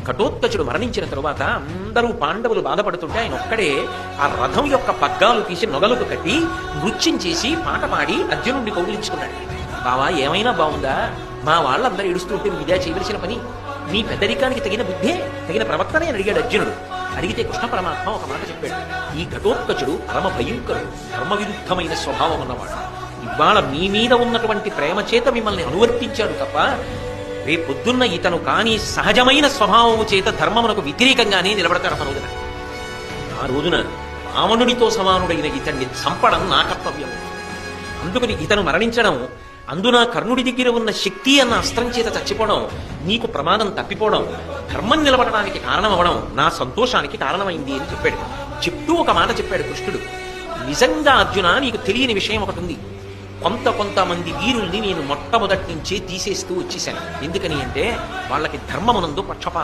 ఘటోత్కచుడు మరణించిన తరువాత అందరూ పాండవులు బాధపడుతుంటే ఆయన ఒక్కడే ఆ రథం యొక్క పగ్గాలు తీసి నొగలకు కట్టి నృత్యం చేసి పాట పాడి అర్జునుడిని కౌగిలించుకున్నాడు. బావా ఏమైనా బాగుందా, మా వాళ్ళందరూ ఏడుస్తుంటే నువ్వు ఇదే చేయవలసిన పని, నీ పెద్దరికానికి తగిన బుద్ధే తగిన ప్రవర్తనే అని అడిగాడు అర్జునుడు. అడిగితే కృష్ణ పరమాత్మ ఒక మాట చెప్పాడు, ఈ ఘటోత్కచుడు పరమ భయంకరుడు, ధర్మ విరుద్ధమైన స్వభావం ఉన్నవాడు. ఇవాళ మీ మీద ఉన్నటువంటి ప్రేమ చేత మిమ్మల్ని అనువర్తించాడు తప్ప రేపొద్దున్న ఇతను కానీ సహజమైన స్వభావము చేత ధర్మమునకు వ్యతిరేకంగానే నిలబడతాడు ఆ రోజున. ఆ రోజున రావణుడితో సమానుడైన ఇతన్ని చంపడం నా కర్తవ్యం. అందుకని ఇతను మరణించడం, అందున కర్ణుడి దగ్గర ఉన్న శక్తి అన్న అస్త్రం చేత చచ్చిపోవడం, నీకు ప్రమాదం తప్పిపోవడం, ధర్మం నిలబడడానికి కారణమవడం నా సంతోషానికి కారణమైంది అని చెప్పాడు. చెప్తూ ఒక మాట చెప్పాడు కృష్ణుడు, నిజంగా అర్జున నీకు తెలియని విషయం ఒకటి ఉంది. కొంతమంది వీరుల్ని నేను మొట్టమొదటి నుంచే తీసేస్తూ వచ్చేసాను. ఎందుకని అంటే వాళ్ళకి ధర్మమునందు పక్షపాతం